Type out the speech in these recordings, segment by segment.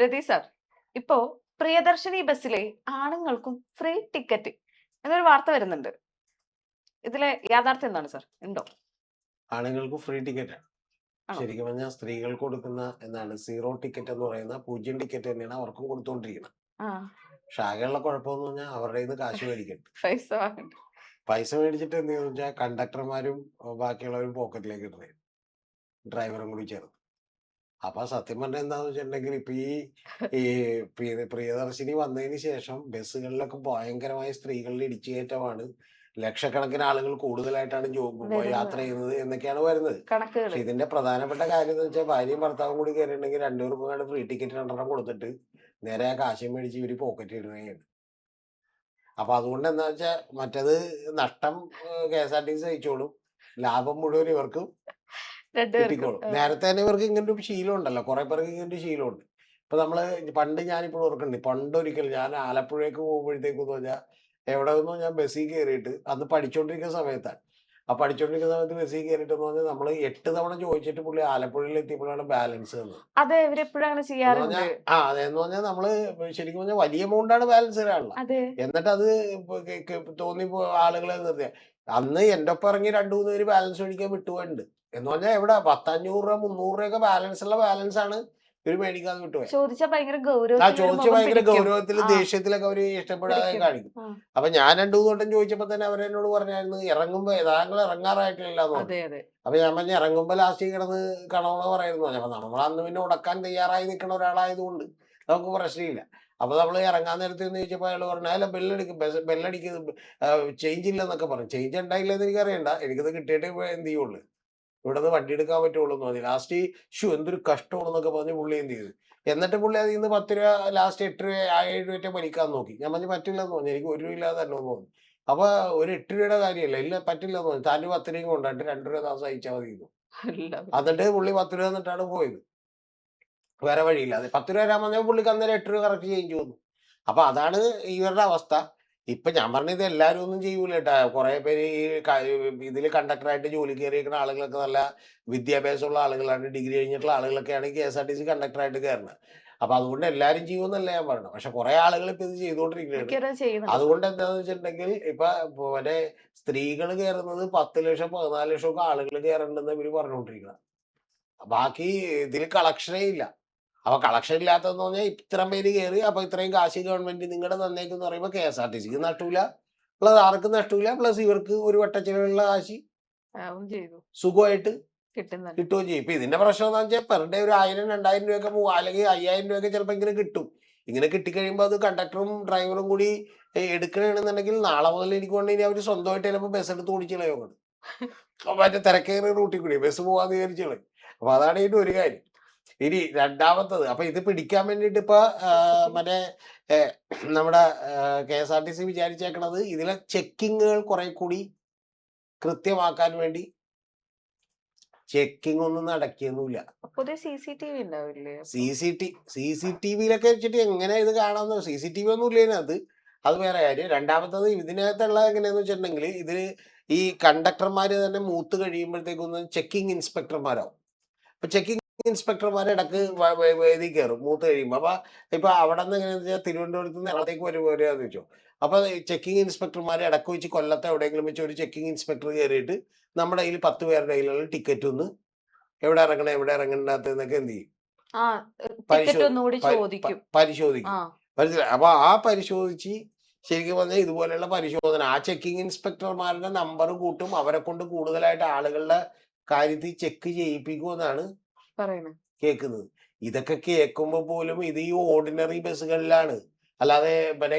രതി sir, ഇപ്പോ പ്രിയദർശിനി ബസ്സിലെ ആണുങ്ങൾക്കും ഫ്രീ ടിക്കറ്റ് എന്നൊരു വാർത്ത വരുന്നുണ്ട്. ഇതിലെ യാഥാർത്ഥ്യം എന്താണ് സാർ? ഉണ്ടോ? ആണുങ്ങൾക്ക് ഫ്രീ ടിക്കറ്റ് ആണ്. ആണോ? ശരിക്കും പറഞ്ഞാൽ സ്ത്രീകൾക്ക് കൊടുക്കുന്ന എന്താണ് സീറോ ടിക്കറ്റ് എന്ന് പറയുന്ന 0 ടിക്കറ്റ് തന്നെയാണ് അവർക്കും കൊടുത്തുകൊണ്ടിരിക്കുന്നത്. ആ, പക്ഷെ ആകെയുള്ള കുഴപ്പമെന്ന് പറഞ്ഞാൽ അവരുടെ കയ്യിൽ നിന്ന് കാശ് മേടിക്കരുത്. പൈസ വാങ്ങണ്ട. പൈസ മേടിച്ചിട്ട് എന്ത് ചെയ്യുന്ന വെച്ചാൽ കണ്ടക്ടർമാരും ബാക്കിയുള്ളവരും പോക്കറ്റിലേക്ക് ഇടുന്നത്, ഡ്രൈവറും കൂടി ചേർന്ന്. അപ്പൊ സത്യം പറഞ്ഞാൽ എന്താന്ന് വെച്ചിട്ടുണ്ടെങ്കിൽ ഇപ്പൊ ഈ പ്രിയദർശിനി വന്നതിന് ശേഷം ബസ്സുകളിലൊക്കെ ഭയങ്കരമായ സ്ത്രീകളുടെ ഇടിച്ചുകയറ്റമാണ്. ലക്ഷക്കണക്കിന് ആളുകൾ കൂടുതലായിട്ടാണ് യാത്ര ചെയ്യുന്നത് എന്നൊക്കെയാണ് വരുന്നത്. കണക്കുകൾ പക്ഷെ ഇതിന്റെ പ്രധാനപ്പെട്ട കാര്യം എന്ന് വെച്ചാൽ ഭാര്യയും ഭർത്താവും കൂടി കയറിയിട്ടുണ്ടെങ്കിൽ 2 ഫ്രീ ടിക്കറ്റ് 2 കൊടുത്തിട്ട് നേരെ ആ കാശം മേടിച്ച് ഇവര് പോക്കറ്റ് ഇടുകയാണ്. അപ്പൊ അതുകൊണ്ട് എന്താ വെച്ചാൽ മറ്റേത് നഷ്ടം KSRTC സഹിച്ചോളും, ലാഭം മുഴുവൻ ഇവർക്കും കിട്ടിക്കോളും. നേരത്തെ തന്നെ ഇവർക്ക് ഇങ്ങനെ ഒരു ശീലം ഉണ്ടല്ലോ, കുറെ പേർക്ക് ഇങ്ങനെ ഒരു ശീലമുണ്ട്. ഇപ്പൊ നമ്മള് പണ്ട് ഞാനിപ്പോൾ ഓർക്കുന്നുണ്ട്, പണ്ടൊരിക്കൽ ഞാൻ ആലപ്പുഴയ്ക്ക് പോകുമ്പോഴത്തേക്കെന്ന് പറഞ്ഞാൽ എവിടെ നിന്നോ ഞാൻ ബസ്സിൽ കയറിയിട്ട്, അന്ന് പഠിച്ചോണ്ടിരിക്കുന്ന സമയത്താണ്. ആ പഠിച്ചോണ്ടിരിക്കുന്ന സമയത്ത് ബസ്സിൽ കയറിയിട്ടെന്ന് പറഞ്ഞാൽ നമ്മള് 8 തവണ ചോദിച്ചിട്ട് പുള്ളി ആലപ്പുഴയിൽ എത്തിയപ്പോഴാണ് ബാലൻസ് തന്നത്. അതെ, ഇവരെപ്പോഴും അങ്ങനെ ചെയ്യാറുണ്ട്. അതെന്ന് പറഞ്ഞാൽ നമ്മള് ശരിക്കും പറഞ്ഞാൽ വലിയ എമൗണ്ടാണ് ബാലൻസ് തരാനുള്ള. അതെ, എന്നിട്ട് അത് തോന്നിപ്പോ ആളുകളെ നിർത്തിയ അന്ന് എന്റെ ഒപ്പം ഇറങ്ങി 2-3 പേര് ബാലൻസ് മേടിക്കാൻ വിട്ടുപോയിട്ടുണ്ട്. എന്ന് പറഞ്ഞാൽ എവിടെ 500 രൂപ 300 രൂപയൊക്കെ ബാലൻസ് ഉള്ള ബാലൻസ് ആണ് ഇവര് മേടിക്കാതെ വിട്ടുപോയത്. ചോദിച്ചാ ഭയങ്കര ചോദിച്ച് ഭയങ്കര ഗൗരവത്തിലും ദേഷ്യത്തിലൊക്കെ അവര് ഇഷ്ടപ്പെടാതെ കാണിക്കും. അപ്പൊ ഞാൻ 2-3 വട്ടം ചോദിച്ചപ്പോ തന്നെ അവരെന്നോട് പറഞ്ഞായിരുന്നു, ഇറങ്ങുമ്പോ താങ്കൾ ഇറങ്ങാറായിട്ടില്ലെന്ന് പറഞ്ഞു. അപ്പൊ ഞാൻ പറഞ്ഞ ഇറങ്ങുമ്പോ ലാസ്റ്റ് കിടന്ന് കണവണ പറയുന്നു. അപ്പൊ നമ്മൾ അന്ന് പിന്നെ ഉടക്കാൻ തയ്യാറായി നിൽക്കുന്ന ഒരാളായതുകൊണ്ട് നമുക്ക് പ്രശ്നമില്ല. അപ്പൊ നമ്മൾ ഇറങ്ങാൻ നേരത്തെ എന്ന് ചോദിച്ചപ്പോ അയാൾ പറഞ്ഞു, അല്ല ബെല്ലടിക്കുന്നത് ചേഞ്ച് ഇല്ലെന്നൊക്കെ പറഞ്ഞു. ചേഞ്ച് ഉണ്ടായില്ലെന്ന് എനിക്കറിയണ്ട, എനിക്കത് കിട്ടിയിട്ടേ എന്ത് ചെയ്യുള്ളൂ, ഇവിടെ നിന്ന് വണ്ടി എടുക്കാൻ പറ്റുള്ളൂ എന്ന് പറഞ്ഞു. ലാസ്റ്റ് എന്തൊരു കഷ്ടമാണെന്നൊക്കെ പറഞ്ഞ് പുള്ളി എന്ത് ചെയ്തു. എന്നിട്ട് പുള്ളി അതിൽ നിന്ന് 10 രൂപ ലാസ്റ്റ് 8 രൂപ 7 രൂപ വലിക്കാൻ നോക്കി. ഞാൻ പറഞ്ഞു പറ്റില്ലെന്ന് പറഞ്ഞു, എനിക്ക് 1 രൂപ ഇല്ലാതെ തന്നെ എന്ന് പറഞ്ഞു. അപ്പൊ ഒരു 8 രൂപയുടെ കാര്യമല്ല, ഇല്ല പറ്റില്ലെന്ന് പറഞ്ഞു. താൻ 10 രൂപയും കൊണ്ടിട്ട് 2 രൂപ താമസം അയച്ചാൽ മതി. എന്നിട്ട് പുള്ളി 10 രൂപ എന്നിട്ടാണ് പോയത്. വേറെ വഴിയില്ലാതെ 10 രൂപ തരാൻ പറഞ്ഞാൽ പുള്ളിക്ക് അന്നേരം 8 രൂപ കറക്റ്റ് ചേഞ്ച് വന്നു. അപ്പൊ അതാണ് ഇവരുടെ അവസ്ഥ. ഇപ്പൊ ഞാൻ പറഞ്ഞത് എല്ലാവരും ഒന്നും ചെയ്യൂല കേട്ടാ. കുറെ പേര് ഇതിൽ കണ്ടക്ടറായിട്ട് ജോലി കയറിയിരിക്കുന്ന ആളുകളൊക്കെ നല്ല വിദ്യാഭ്യാസമുള്ള ആളുകളാണ്, ഡിഗ്രി കഴിഞ്ഞിട്ടുള്ള ആളുകളൊക്കെയാണ് KSRTC കണ്ടക്ടറായിട്ട് കയറുന്നത്. അപ്പൊ അതുകൊണ്ട് എല്ലാവരും ചെയ്യുമെന്നല്ല ഞാൻ പറഞ്ഞത്. പക്ഷെ കുറെ ആളുകൾ ഇപ്പൊ ഇത് ചെയ്തുകൊണ്ടിരിക്കുകയാണ്. അതുകൊണ്ട് എന്താന്ന് വെച്ചിട്ടുണ്ടെങ്കിൽ ഇപ്പൊ മറ്റേ സ്ത്രീകൾ കയറുന്നത് 10 ലക്ഷം 14 ലക്ഷം ഒക്കെ ആളുകൾ കയറണ്ടെന്ന് ഇവര് പറഞ്ഞുകൊണ്ടിരിക്കുന്നത്. ബാക്കി ഇതിൽ കളക്ഷനേ ഇല്ല. അപ്പൊ കളക്ഷൻ ഇല്ലാത്തതെന്ന് പറഞ്ഞാൽ ഇത്രയും പേര് കയറി, അപ്പൊ ഇത്രയും കാശ് ഗവൺമെന്റ് നിങ്ങളുടെ തന്നേക്കെന്ന് പറയുമ്പോൾ KSRTCക്ക് നഷ്ടമില്ല, പ്ലസ് ആർക്കും നഷ്ടമില്ല, പ്ലസ് ഇവർക്ക് ഒരു വട്ടച്ചിലുള്ള കാശ് സുഖമായിട്ട് കിട്ടുകയും ചെയ്യും. ഇപ്പൊ ഇതിന്റെ പ്രശ്നം എന്താണെന്ന് വെച്ചാൽ പെർ ഡേ ഒരു 1000 2000 രൂപയൊക്കെ അല്ലെങ്കിൽ 5000 രൂപയൊക്കെ ചിലപ്പോൾ ഇങ്ങനെ കിട്ടും. ഇങ്ങനെ കിട്ടിക്കഴിയുമ്പോൾ അത് കണ്ടക്ടറും ഡ്രൈവറും കൂടി എടുക്കണമെന്നുണ്ടെങ്കിൽ നാളെ മുതൽ എനിക്ക് വേണ്ടി അവർ സ്വന്തമായിട്ട് ചിലപ്പോൾ ബസ് എടുത്ത് ഓടിച്ചളയോണ്ട് മറ്റേ തിരക്കേറിയ റൂട്ടിൽ കൂടി ബസ് പോകാൻ വിചാരിച്ചോളെ. അപ്പൊ അതാണ് ഇതിന്റെ ഒരു കാര്യം. ഇനി രണ്ടാമത്തത്, അപ്പൊ ഇത് പിടിക്കാൻ വേണ്ടിട്ട് ഇപ്പൊ മറ്റേ നമ്മുടെ KSRTC വിചാരിച്ചേക്കണത് ഇതിലെ ചെക്കിങ്ങുകൾ കുറെ കൂടി കൃത്യമാക്കാൻ വേണ്ടി ചെക്കിംഗ് ഒന്നും നടക്കിയൊന്നുമില്ല. CCTVയിലൊക്കെ വെച്ചിട്ട് എങ്ങനെ ഇത് കാണാമെന്ന്, CCTV ഒന്നും ഇല്ല ഇതിനകത്ത്, അത് വേറെ കാര്യം. രണ്ടാമത്തത് ഇതിനകത്തുള്ള എങ്ങനെയാന്ന് വെച്ചിട്ടുണ്ടെങ്കിൽ ഇതില് ഈ കണ്ടക്ടർമാര് തന്നെ മൂത്ത് കഴിയുമ്പോഴത്തേക്കൊന്ന് ചെക്കിംഗ് ഇൻസ്പെക്ടർമാരാവും. അപ്പൊ ചെക്കിംഗ് ഇൻസ്പെക്ടർമാരെ ഇടക്ക് വേദി കയറും മൂത്ത് കഴിയുമ്പോ. അപ്പൊ ഇപ്പൊ അവിടെ നിന്ന് എങ്ങനെയാന്ന് വെച്ചാൽ തിരുവനന്തപുരത്ത് നിന്ന് എറണാകുളത്തേക്ക് വരുമ്പോഴാന്ന് വെച്ചോ. അപ്പൊ ചെക്കിംഗ് ഇൻസ്പെക്ടർമാരെ ഇടക്ക് വെച്ച് കൊല്ലത്തെ എവിടെയെങ്കിലും വെച്ച് ഒരു ചെക്കിംഗ് ഇൻസ്പെക്ടർ കയറിയിട്ട് നമ്മുടെ കയ്യിൽ 10 പേരുടെ കയ്യിലുള്ള ടിക്കറ്റ് ഒന്ന് എവിടെ ഇറങ്ങേണ്ടത് എന്നൊക്കെ എന്ത് ചെയ്യും, പരിശോധിക്കും. മനസ്സിലായി? അപ്പൊ ആ പരിശോധിച്ച് ശരിക്കും പറഞ്ഞാൽ ഇതുപോലെയുള്ള പരിശോധന ആ ചെക്കിംഗ് ഇൻസ്പെക്ടർമാരുടെ നമ്പർ കൂട്ടും, അവരെ കൊണ്ട് കൂടുതലായിട്ട് ആളുകളുടെ കാര്യത്തിൽ ചെക്ക് ചെയ്യിപ്പിക്കുമെന്നാണ് കേൾക്കുന്നത്. ഇതൊക്കെ കേൾക്കുമ്പോ പോലും ഇത് ഈ ഓർഡിനറി ബസ്സുകളിലാണ്, അല്ലാതെ പിന്നെ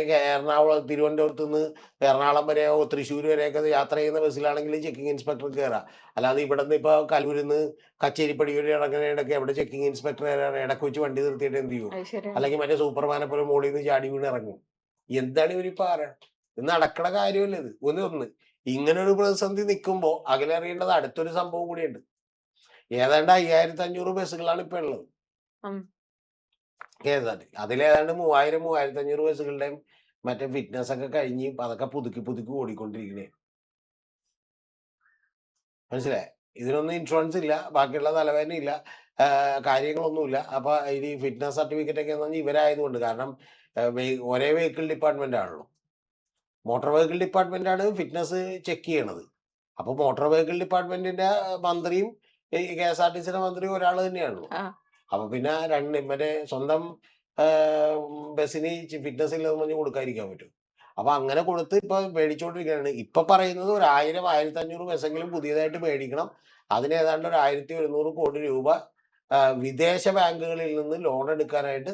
തിരുവനന്തപുരത്ത് നിന്ന് എറണാകുളം വരെയോ തൃശ്ശൂർ വരെയൊക്കെ യാത്ര ചെയ്യുന്ന ബസ്സിലാണെങ്കിൽ ചെക്കിംഗ് ഇൻസ്പെക്ടർ കയറാം. അല്ലാതെ ഇവിടെ നിന്ന് ഇപ്പൊ കലൂരിന്ന് കച്ചേരിപ്പടി വരെ ഇറങ്ങുന്നതിനൊക്കെ എവിടെ ചെക്കിംഗ് ഇൻസ്പെക്ടർ ഇടക്ക് വെച്ച് വണ്ടി നിർത്തിയിട്ട് എന്ത് ചെയ്യും, അല്ലെങ്കിൽ മറ്റേ സൂപ്പർമാനെ പോലെ മോളിൽ നിന്ന് ചാടി വീണ് ഇറങ്ങും. എന്താണ് ഇവരിപ്പോ ഇത് നടക്കണ കാര്യമല്ല ഇത്. ഒന്ന് ഇങ്ങനെ ഒരു പ്രതിസന്ധി നിൽക്കുമ്പോ അകലറിയേണ്ടത് അടുത്തൊരു സംഭവം കൂടിയുണ്ട്. ഏതാണ്ട് 5500 ബസ്സുകളാണ് ഇപ്പൊ ഉള്ളത് KSRTC. അതിലേതാണ്ട് 3000-3500 ബസ്സുകളുടെയും മറ്റേ ഫിറ്റ്നസ് ഒക്കെ കഴിഞ്ഞ് അതൊക്കെ പുതുക്കി ഓടിക്കൊണ്ടിരിക്കണേ. മനസ്സിലായി? ഇതിനൊന്നും ഇൻഷുറൻസ് ഇല്ല, ബാക്കിയുള്ള തലവേദന ഇല്ല. കാര്യങ്ങളൊന്നുമില്ല. അപ്പൊ ഇനി ഫിറ്റ്നസ് സർട്ടിഫിക്കറ്റ് ഒക്കെ എന്ന് പറഞ്ഞാൽ ഇവരായതുകൊണ്ട്, കാരണം ഒരേ വെഹിക്കിൾ ഡിപ്പാർട്ട്മെന്റ് ആണല്ലോ. മോട്ടോർ വെഹിക്കിൾ ഡിപ്പാർട്ട്മെന്റ് ആണ് ഫിറ്റ്നസ് ചെക്ക് ചെയ്യണത്. അപ്പൊ മോട്ടോർ വെഹിക്കിൾ ഡിപ്പാർട്ട്മെന്റിന്റെ മന്ത്രിയും ഈ KSRTCയുടെ മന്ത്രിയും ഒരാൾ തന്നെയാണല്ലോ. അപ്പൊ പിന്നെ മറ്റേ സ്വന്തം ബസ്സിന് ഫിറ്റ്നസ് ഇല്ലെന്ന് പറഞ്ഞ് കൊടുക്കാതിരിക്കാൻ പറ്റും. അപ്പൊ അങ്ങനെ കൊടുത്ത് ഇപ്പൊ മേടിച്ചോണ്ടിരിക്കുകയാണ്. ഇപ്പൊ പറയുന്നത് ഒരു 1000, 1500 ബസ്സെങ്കിലും പുതിയതായിട്ട് മേടിക്കണം. അതിന് ഏതാണ്ട് ഒരു 1100 കോടി രൂപ വിദേശ ബാങ്കുകളിൽ നിന്ന് ലോൺ എടുക്കാനായിട്ട്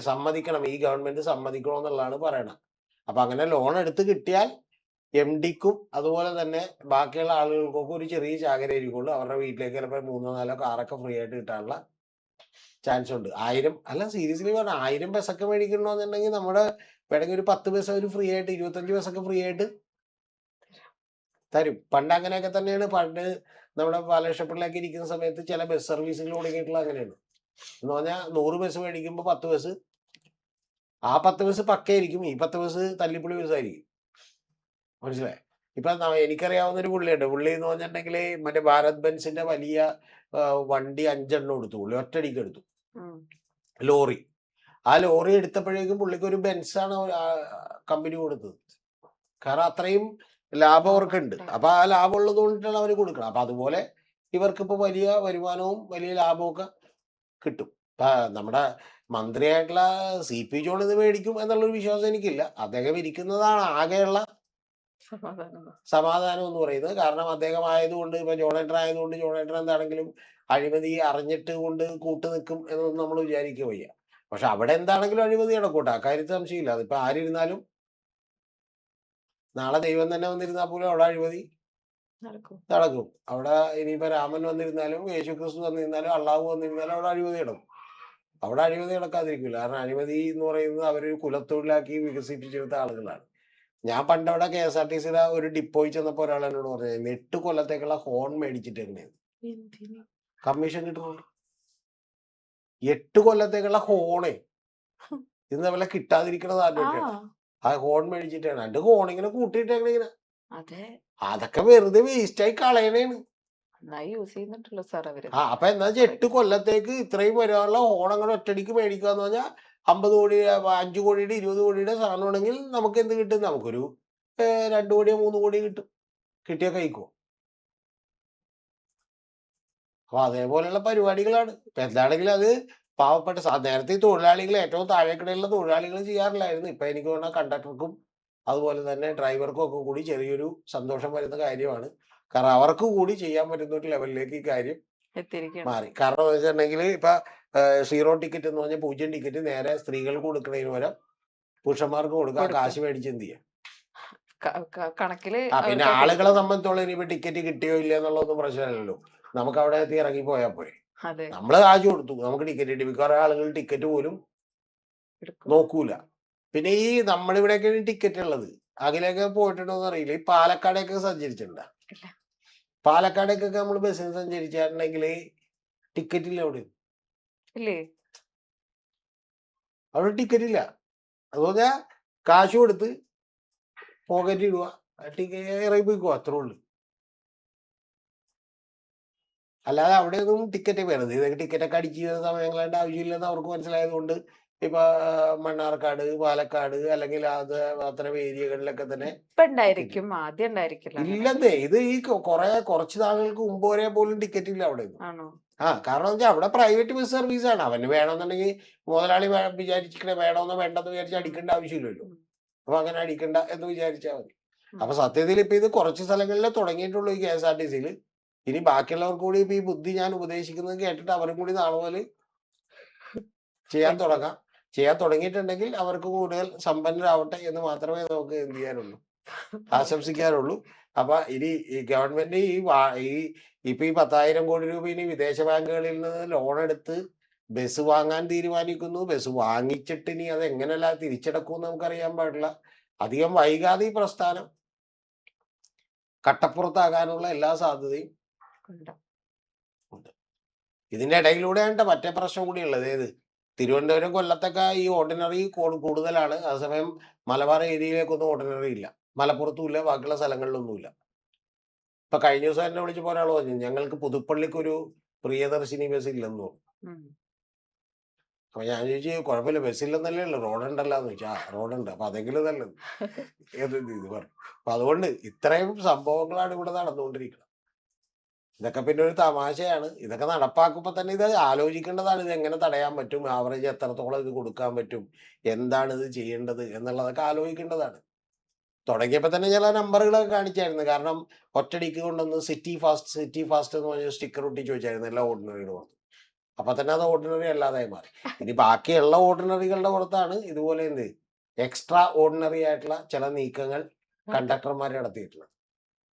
സമ്മതിക്കണം. ഈ ഗവൺമെന്റ് സമ്മതിക്കണം എന്നുള്ളതാണ് പറയണത്. അപ്പൊ അങ്ങനെ ലോൺ എടുത്ത് കിട്ടിയാൽ MDക്കും അതുപോലെ തന്നെ ബാക്കിയുള്ള ആളുകൾക്കൊക്കെ ഒരു ചെറിയ ചാകരയായിരിക്കുള്ളൂ. അവരുടെ വീട്ടിലേക്ക് ചിലപ്പോൾ 3-4 കാറൊക്കെ ഫ്രീ ആയിട്ട് കിട്ടാനുള്ള ചാൻസ് ഉണ്ട്. 1000 അല്ല, സീരിയസ്ലി പറഞ്ഞ 1000 ബസ്സൊക്കെ മേടിക്കണമെന്നുണ്ടെങ്കിൽ നമ്മുടെ വേണമെങ്കിൽ ഒരു 10 ബസ് ഒരു ഫ്രീ ആയിട്ട്, 25 ബസ്സൊക്കെ ഫ്രീ ആയിട്ട് തരും. പണ്ട് അങ്ങനെയൊക്കെ തന്നെയാണ്. പണ്ട് നമ്മുടെ ബാലകൃഷ്ണപിള്ളയൊക്കെ ഇരിക്കുന്ന സമയത്ത് ചില ബസ് സർവീസുകൾ തുടങ്ങിയിട്ടുള്ള അങ്ങനെയാണ്. എന്ന് പറഞ്ഞാൽ 100 ബസ് മേടിക്കുമ്പോൾ 10 ബസ്, ആ 10 ബസ് പക്കയായിരിക്കും, ഈ 10 ബസ് തല്ലിപ്പൊളി ബസ്സായിരിക്കും. മനസ്സിലായി? ഇപ്പൊ എനിക്കറിയാവുന്ന ഒരു പുള്ളിയുണ്ട്. പുള്ളി എന്ന് പറഞ്ഞിട്ടുണ്ടെങ്കിൽ മറ്റേ ഭാരത് ബെൻസിന്റെ വലിയ വണ്ടി 5 എണ്ണം എടുത്തു. പുള്ളി ഒറ്റയടിക്ക് എടുത്തു, ലോറി. ആ ലോറി എടുത്തപ്പോഴേക്കും പുള്ളിക്ക് ഒരു ബെൻസാണ് കമ്പനി കൊടുത്തത്. കാരണം അത്രയും ലാഭം അവർക്കുണ്ട്. അപ്പൊ ആ ലാഭം ഉള്ളത് കൊണ്ടിട്ടാണ് അവർ കൊടുക്കണം. അപ്പൊ അതുപോലെ ഇവർക്കിപ്പോ വലിയ വരുമാനവും വലിയ ലാഭമൊക്കെ കിട്ടും. നമ്മുടെ മന്ത്രിയായിട്ടുള്ള CP ജോൺ ഇത് മേടിക്കും എന്നുള്ളൊരു വിശ്വാസം എനിക്കില്ല. അദ്ദേഹം ഇരിക്കുന്നതാണ് ആകെയുള്ള സമാധാനം എന്ന് പറയുന്നത്. കാരണം അദ്ദേഹം ആയതുകൊണ്ട്, ഇപ്പൊ ജോണേട്ടൻ ആയതുകൊണ്ട്, ജോണേട്ടൻ എന്താണെങ്കിലും അഴിമതി അറിഞ്ഞിട്ട് കൊണ്ട് കൂട്ടു നിൽക്കും എന്നൊന്നും നമ്മൾ വിചാരിക്കുക വയ്യ. പക്ഷെ അവിടെ എന്താണെങ്കിലും അഴിമതി നടക്കൂട്ടെ, അക്കാര്യത്തിൽ സംശയമില്ല. അതിപ്പോ ആരിരുന്നാലും, നാളെ ദൈവം തന്നെ വന്നിരുന്നാൽ പോലും അവിടെ അഴിമതി നടക്കും. അവിടെ ഇനിയിപ്പോ രാമൻ വന്നിരുന്നാലും, യേശു ക്രിസ്തു വന്നിരുന്നാലും, അള്ളാഹു വന്നിരുന്നാലും അവിടെ അഴിമതി നടക്കും. അവിടെ അഴിമതി നടക്കാതിരിക്കില്ല. കാരണം അഴിമതി എന്ന് പറയുന്നത് അവരൊരു കുലത്തൊഴിലാക്കി വികസിപ്പിച്ചെടുത്ത ആളുകളാണ്. ഞാൻ പണ്ടവിടെ KSRTCയുടെ ഒരു ഡിപ്പോയിൽ ചെന്നപ്പോ ഒരാൾ എന്നോട് പറഞ്ഞത് 8 കൊല്ലത്തേക്കുള്ള ഹോൺ മേടിച്ചിട്ട് എങ്ങനെയാണ് കമ്മീഷൻ കിട്ടുന്നുണ്ട്. 8 കൊല്ലത്തേക്കുള്ള ഹോണേ ഇന്ന് വല്ല കിട്ടാതിരിക്കണത് ആദ്യമൊക്കെയാണ്. ആ ഹോൺ മേടിച്ചിട്ടാണ്. 2 ഹോൺ ഇങ്ങനെ കൂട്ടിയിട്ടേക്കണ ഇങ്ങനെ. അതൊക്കെ വെറുതെ വേസ്റ്റായി കളയണേണ്. അപ്പൊ എന്താ 8 കൊല്ലത്തേക്ക് ഇത്രയും വരാനുള്ള ഹോൺ അങ്ങനെ ഒറ്റടിക്ക് മേടിക്കാന്ന് പറഞ്ഞാൽ 50 കോടി, 5 കോടിയുടെ 20 കോടിയുടെ സാധനമാണെങ്കിൽ നമുക്ക് എന്ത് കിട്ടും? നമുക്കൊരു 2 കോടിയോ 3 കോടിയോ കിട്ടും. കിട്ടിയാൽ കഴിക്കുമോ? അപ്പൊ അതേപോലെയുള്ള പരിപാടികളാണ്. ഇപ്പൊ എന്താണെങ്കിലും അത് പാവപ്പെട്ട നേരത്തെ ഈ തൊഴിലാളികൾ, ഏറ്റവും താഴേക്കിടയിലുള്ള തൊഴിലാളികൾ ചെയ്യാറില്ലായിരുന്നു. ഇപ്പൊ എനിക്ക് തോന്നുന്ന കണ്ടക്ടർക്കും അതുപോലെ തന്നെ ഡ്രൈവർക്കും ഒക്കെ കൂടി ചെറിയൊരു സന്തോഷം വരുന്ന കാര്യമാണ്. കാരണം അവർക്ക് കൂടി ചെയ്യാൻ പറ്റുന്ന ഒരു ലെവലിലേക്ക് ഈ കാര്യം മാറി. കാരണം എന്ന് വെച്ചിട്ടുണ്ടെങ്കിൽ ഇപ്പൊ 0 ടിക്കറ്റ് എന്ന് പറഞ്ഞാൽ 0 ടിക്കറ്റ് നേരെ സ്ത്രീകൾക്ക് കൊടുക്കുന്നതിന് പകരം പുരുഷന്മാർക്ക് കൊടുക്കാൻ കാശ് മേടിച്ച് എന്ത് ചെയ്യാം? പിന്നെ ആളുകളെ സംബന്ധിച്ചോളം ഇനിയിപ്പോ ടിക്കറ്റ് കിട്ടിയോ ഇല്ല എന്നുള്ളതൊന്നും പ്രശ്നമല്ലല്ലോ. നമുക്ക് അവിടെ എത്തി ഇറങ്ങി പോയാൽ പോരെ. നമ്മള് കാശ് കൊടുത്തു, നമുക്ക് ടിക്കറ്റ് കിട്ടി. മിക്കവാറും ആളുകൾ ടിക്കറ്റ് പോലും നോക്കൂല. പിന്നെ ഈ നമ്മളിവിടെയൊക്കെ ടിക്കറ്റ് ഉള്ളത്, അതിലൊക്കെ പോയിട്ടുണ്ടോന്ന് അറിയില്ല. ഈ പാലക്കാടേക്ക് സഞ്ചരിച്ചിട്ടുണ്ടോ? പാലക്കാടേക്കൊക്കെ നമ്മൾ ബസ്സിന് സഞ്ചരിച്ചിട്ടുണ്ടെങ്കിൽ ടിക്കറ്റ് ഇല്ല. അവിടെ ടിക്കറ്റ് ഇല്ല. അതുപോലെ കാശ് കൊടുത്ത് പോക്കറ്റ് ഇടുക, ഇറങ്ങി പോയിക്കോ, അത്രേ ഉള്ളു. അല്ലാതെ അവിടെയൊന്നും ടിക്കറ്റ് വേണത് ഇതൊക്കെ ടിക്കറ്റൊക്കെ അടിച്ച് ചെയ്യുന്ന സമയങ്ങളുടെ ആവശ്യമില്ലെന്ന് അവർക്ക് മനസ്സിലായതുകൊണ്ട് ഇപ്പൊ മണ്ണാർക്കാട്, പാലക്കാട് അല്ലെങ്കിൽ അത് അത്തരം ഏരിയകളിലൊക്കെ തന്നെ ഇല്ലെന്നേ. ഇത് ഈ കുറച്ച് നാളുകൾക്ക് മുമ്പ് വരെ പോലും ടിക്കറ്റ് ഇല്ല അവിടെ. കാരണം എന്ന് വെച്ചാൽ അവിടെ പ്രൈവറ്റ് ബസ് സർവീസ് ആണ്. അവന് വേണമെന്നുണ്ടെങ്കിൽ മുതലാളി വിചാരിച്ചിട്ട് വേണമെന്നോ വേണ്ടെന്ന് വിചാരിച്ച് അടിക്കേണ്ട ആവശ്യമില്ലല്ലോ. അപ്പൊ അങ്ങനെ അടിക്കണ്ട എന്ന് വിചാരിച്ചാൽ മതി. അപ്പൊ സത്യത്തിൽ ഇപ്പൊ ഇത് കുറച്ച് സ്ഥലങ്ങളിൽ തുടങ്ങിയിട്ടുള്ളൂ ഈ KSRTCയിൽ. ഇനി ബാക്കിയുള്ളവർക്ക് കൂടി ഇപ്പൊ ഈ ബുദ്ധി ഞാൻ ഉപദേശിക്കുന്നത് കേട്ടിട്ട് അവരും കൂടി നാളെ മുതൽ ചെയ്യാൻ തുടങ്ങിയിട്ടുണ്ടെങ്കിൽ അവർക്ക് കൂടുതൽ സമ്പന്നരാവട്ടെ എന്ന് മാത്രമേ നമുക്ക് എന്ത് ചെയ്യാനുള്ളൂ, ആശംസിക്കാറുള്ളൂ. അപ്പൊ ഇനി ഈ ഗവൺമെന്റ് ഇപ്പൊ ഈ 10,000 കോടി രൂപ ഇനി വിദേശ ബാങ്കുകളിൽ നിന്ന് ലോൺ എടുത്ത് ബസ് വാങ്ങാൻ തീരുമാനിക്കുന്നു. ബസ് വാങ്ങിച്ചിട്ട് ഇനി അത് എങ്ങനെയല്ല തിരിച്ചടക്കും നമുക്കറിയാൻ പാടില്ല. അധികം വൈകാതെ ഈ പ്രസ്ഥാനം കട്ടപ്പുറത്താകാനുള്ള എല്ലാ സാധ്യതയും ഉണ്ട്. ഇതിന്റെ ഇടയിലൂടെയാണ് മറ്റേ പ്രശ്നം കൂടി ഉള്ളത്. ഏത് തിരുവനന്തപുരം, കൊല്ലത്തൊക്കെ ഈ ഓർഡിനറി കൂടുതലാണ്. അതേസമയം മലബാർ ഏരിയയിലേക്കൊന്നും ഓർഡിനറി ഇല്ല, മലപ്പുറത്തും ഇല്ല, ബാക്കിയുള്ള സ്ഥലങ്ങളിലൊന്നും ഇല്ല. ഇപ്പൊ കഴിഞ്ഞ ദിവസം എന്നെ വിളിച്ചപ്പോ ഒരാൾ പറഞ്ഞു ഞങ്ങൾക്ക് പുതുപ്പള്ളിക്ക് ഒരു പ്രിയദർശിനി ബസ് ഇല്ലെന്ന് പറഞ്ഞു. അപ്പൊ ഞാൻ ചോദിച്ചു കുഴപ്പമില്ല ബസ്സില്ലെന്നല്ലേ ഉള്ളു റോഡുണ്ടല്ലോ എന്ന് ചോദിച്ചാ റോഡുണ്ട് അപ്പൊ അതെങ്കിലും നല്ലത് ഇത് പറഞ്ഞു. അപ്പൊ അതുകൊണ്ട് ഇത്രയും സംഭവങ്ങളാണ് ഇവിടെ നടന്നുകൊണ്ടിരിക്കുന്നത്. ഇതൊക്കെ പിന്നെ ഒരു തമാശയാണ്. ഇതൊക്കെ നടപ്പാക്കുമ്പോൾ തന്നെ ഇത് ആലോചിക്കേണ്ടതാണ്. ഇത് എങ്ങനെ തടയാൻ പറ്റും, ആവറേജ് എത്രത്തോളം ഇത് കൊടുക്കാൻ പറ്റും, എന്താണ് ഇത് ചെയ്യേണ്ടത് എന്നുള്ളതൊക്കെ ആലോചിക്കേണ്ടതാണ്. തുടങ്ങിയപ്പോൾ തന്നെ ചില നമ്പറുകളൊക്കെ കാണിച്ചായിരുന്നു. കാരണം ഒറ്റടിക്ക് കൊണ്ടൊന്ന് സിറ്റി ഫാസ്റ്റ് എന്ന് പറഞ്ഞ സ്റ്റിക്കർ ഒട്ടി ചോദിച്ചായിരുന്നു എല്ലാ ഓർഡിനറിയുടെ പുറത്ത്. അപ്പൊ തന്നെ അത് ഓർഡിനറി അല്ലാതായി മാറി. ഇനി ബാക്കിയുള്ള ഓർഡിനറികളുടെ പുറത്താണ് ഇതുപോലെ എന്ത് എക്സ്ട്രാ ഓർഡിനറി ആയിട്ടുള്ള ചില നീക്കങ്ങൾ കണ്ടക്ടർമാർ നടത്തിയിട്ടുള്ളത്.